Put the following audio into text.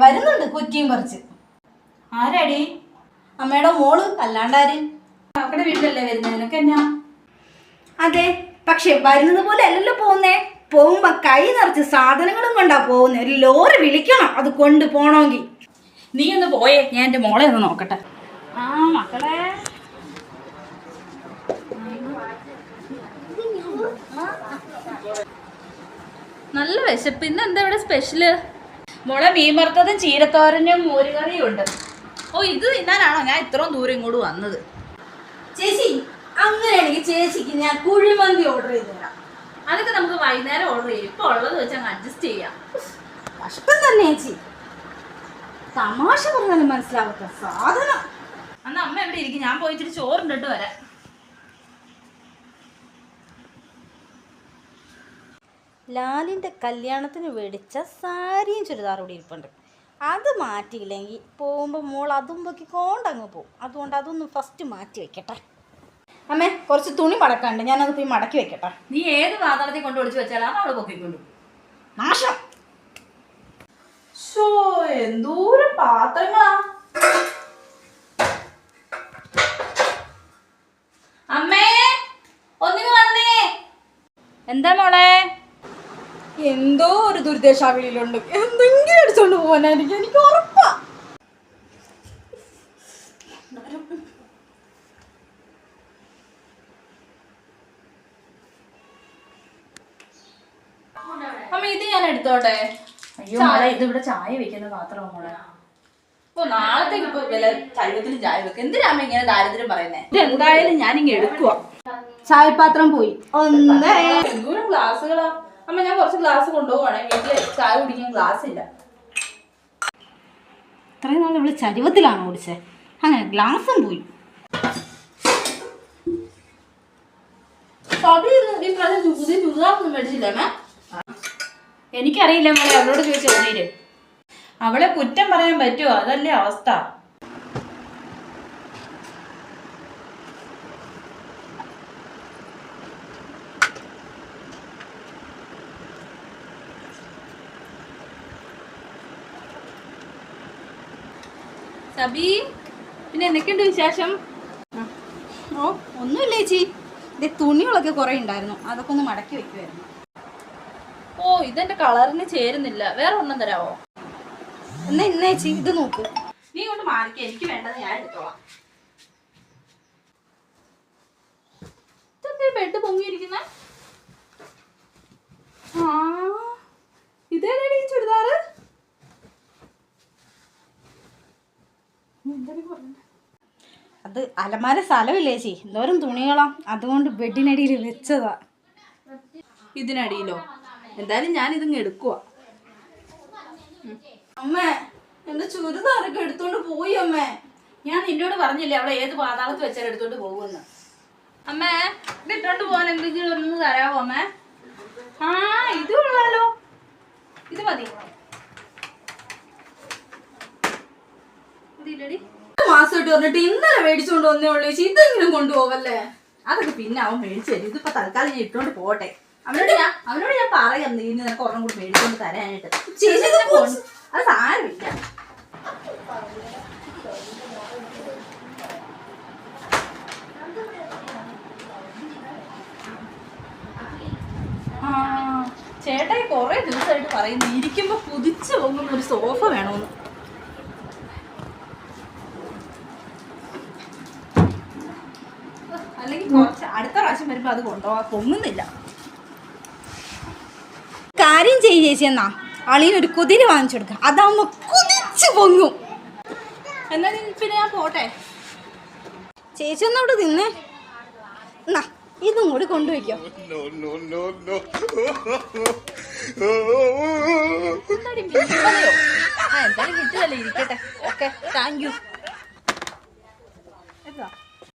വരുന്നുണ്ട് കുറ്റിയും പറിച്ച്. ആരാടി? അമ്മയുടെ മോള്, അല്ലാണ്ടാര്? അവരുടെ വീട്ടിലല്ലേ വരുന്നത്, നിനക്ക് എന്നാ? അതെ, പക്ഷെ വരുന്നത് പോലെ അല്ലല്ലോ പോകുന്നേ. പോകുമ്പോ കൈ നിറച്ച് സാധനങ്ങളും കൊണ്ടാ പോകുന്നേ. ഒരു ലോറി വിളിക്കണം അത് കൊണ്ടു പോണമെങ്കിൽ. നീ ഒന്ന് പോയേ, ഞാൻ എൻ്റെ മോളെ ഒന്ന് നോക്കട്ടെ. ആ മക്കളെ, നല്ല വിശപ്പ്. ഇന്ന് എന്താ ഇവിടെ സ്പെഷ്യല്? മോളെ, മീൻ വറുത്തതും ചീരത്തോരനും മോരുകറിയും ഉണ്ട്. ഓ, ഇത് തിന്നാനാണോ ഞാൻ ഇത്രയും ദൂരം ഇങ്ങോട്ട് വന്നത്? ചേച്ചി, അങ്ങനെയാണെങ്കിൽ ചേച്ചിക്ക് ഞാൻ കുഴിമന്തി ഓർഡർ ചെയ്ത് തരാം. അതൊക്കെ നമുക്ക് വൈകുന്നേരം ഓർഡർ ചെയ്യാം. ഇപ്പൊ ഉള്ളത് വെച്ച് അങ്ങ് അഡ്ജസ്റ്റ് ചെയ്യാം. കഷ്ടം തന്നെ ചേച്ചി, തമാശ പറഞ്ഞാലും മനസ്സിലാവാത്ത സാധനം. അന്ന് അമ്മ എവിടെ ഇരിക്കും, ഞാൻ പോയി ഇച്ചിരി ചോറുണ്ടിട്ട് വരാം. ലാലിൻ്റെ കല്യാണത്തിന് മേടിച്ച സാരിയും ചുരിദാറും കൂടി ഇരിപ്പുണ്ട്. അത് മാറ്റിയില്ലെങ്കിൽ പോകുമ്പോൾ മോൾ അതും പൊക്കി കൊണ്ടങ്ങ് പോകും. അതുകൊണ്ട് അതൊന്ന് ഫസ്റ്റ് മാറ്റി വെക്കട്ടെ. അമ്മേ, കുറച്ച് തുണി മടക്കാണ്ട്, ഞാനത് പോയി മടക്കി വെക്കട്ടെ. നീ ഏത് പാത്രത്തിൽ കൊണ്ട് ഒളിച്ചു വെച്ചാലാണ് അവള് പൊക്കിക്കൊണ്ടു. നാശം. എന്തോരം പാത്രങ്ങളാ. അമ്മേ, ഒന്നിങ്ങ് വന്നേ. എന്താ മോളെ? എന്തോ ഒരു ദുരിദേശാവിളിയിലുണ്ട്. എന്തെങ്കിലും അടിച്ചോണ്ട് പോകാനായിരിക്കും, എനിക്ക് ഉറപ്പാ. അമ്മ, ഇത് ഞാൻ എടുത്തോട്ടെ? അയ്യോ മോളെ, ഇത് ഇവിടെ ചായ വെക്കുന്ന പാത്രമോ മോളെ? ഓ, നാളത്തേക്ക് ഇപ്പൊ വില ചരുവത്തിലും ചായ വെക്കും. എന്തിനാ അമ്മ ഇങ്ങനെ ദാരിദ്ര്യം പറയുന്നേ? ഇത് എന്തായാലും ഞാനിങ്ങ് എടുക്കുവാ. ചായപാത്രം പോയി. എന്തോരം ഗ്ലാസ്സുകളാ. അമ്മ, ഞാൻ കുറച്ച് ഗ്ലാസ് കൊണ്ടുപോവാണേ. വീട്ടില് ചായ കുടിക്കാൻ ഗ്ലാസ് ഇല്ല. ഇത്രയും നാൾ ഇവിടെ ചരുവത്തിലാണ് ഓടിച്ചേ, അങ്ങനെ ഗ്ലാസും പോയി. പുതിയ ചുരിദാറൊന്നും മേടിച്ചില്ല അമ്മ? എനിക്കറിയില്ല മോളെ, അവളോട് ചോദിച്ചു. അവളെ കുറ്റം പറയാൻ പറ്റുമോ? അതല്ലേ അവസ്ഥ. സബി, പിന്നെ എന്തൊക്കെയുണ്ട് വിശേഷം? ഓ, ഒന്നുമില്ല ചേച്ചി. ഇത് തുണികളൊക്കെ കുറെ ഉണ്ടായിരുന്നു, അതൊക്കെ ഒന്ന് മടക്കി വെക്കുമായിരുന്നു. ഓ, ഇതെന്റെ കളറിന് ചേരുന്നില്ല. വേറെ ഒന്നും തരാവോ? എന്നാ ഇന്ന ചേച്ചി ഇത് നോക്ക്. നീ കൊണ്ട് മാറിക്ക, എനിക്ക് വേണ്ടത് ഞാൻ എടുത്തോളാം. ഇതൊക്കെ ബെഡ് പൊങ്ങിയിരിക്കുന്ന. ആ, ഇതേതാണ് ഈ ചുരിദാറ്? അത് അലമാര സ്ഥലമില്ലേ ചേച്ചി, എന്തോരം തുണികളാ, അതുകൊണ്ട് ബെഡിനടിയിൽ വെച്ചതാ. ഇതിനടിയിലോ? എന്തായാലും ഞാൻ ഇതിങ്ങ് എടുക്കുക. അമ്മേ, എന്റെ ചുരിദാറൊക്കെ എടുത്തോണ്ട് പോയി. അമ്മേ, ഞാൻ നിന്നോട് പറഞ്ഞില്ലേ അവിടെ ഏത് പാതാളത്ത് വെച്ചാൽ എടുത്തോണ്ട് പോകുമെന്ന്. അമ്മേ, ഇത് ഇട്ടോണ്ട് പോകാൻ എന്തെങ്കിലും ഒന്ന് തരാവോ അമ്മേ? ആ, ഇത് കൊള്ളാലോ. ഇത് മതി. മാസമായിട്ട് പറഞ്ഞിട്ട് ഇന്നലെ മേടിച്ചോണ്ട് വന്നേ ഉള്ളൂ ചേച്ചി, ഇതെങ്കിലും കൊണ്ടുപോവല്ലേ? അതൊക്കെ പിന്നെ അവൻ മേടിച്ചു തരും. ഇതിപ്പോ തൽക്കാലം ഞാൻ ഇട്ടോണ്ട് പോട്ടെ. അവനോട് ഞാൻ പറയാം നീ നിനക്ക് ഒരെണ്ണം കൂടി മേടിച്ചോണ്ട് തരാനായിട്ട്. അത് സാരമില്ല. ചേട്ടായി കൊറേ ദിവസമായിട്ട് പറയുന്നു ഇരിക്കുമ്പോ കുതിച്ചു പോകുന്ന ഒരു സോഫ വേണമെന്ന്. അല്ലെങ്കിൽ കുറച്ച് അടുത്ത പ്രാവശ്യം വരുമ്പോ അത് കൊണ്ടുപോകാൻ പൊങ്ങുന്നില്ല. കാര്യം ചെയ്യ് ചേച്ചി, എന്നാ അളിയനൊരു കുതിര വാങ്ങിച്ചു കൊടുക്കാം, അതാവുമ്പോ കുതിച്ചു പൊങ്ങും. എന്നാ പിന്നെ ഞാൻ പോട്ടെ. ചേച്ചി ഒന്ന് അവിടെ തിന്നേ. എന്നാ ഇതും കൂടി കൊണ്ടുവയ്ക്കോ. എന്തായാലും കിട്ടില്ലല്ലേ, ഇരിക്കട്ടെ. Okay, thank you.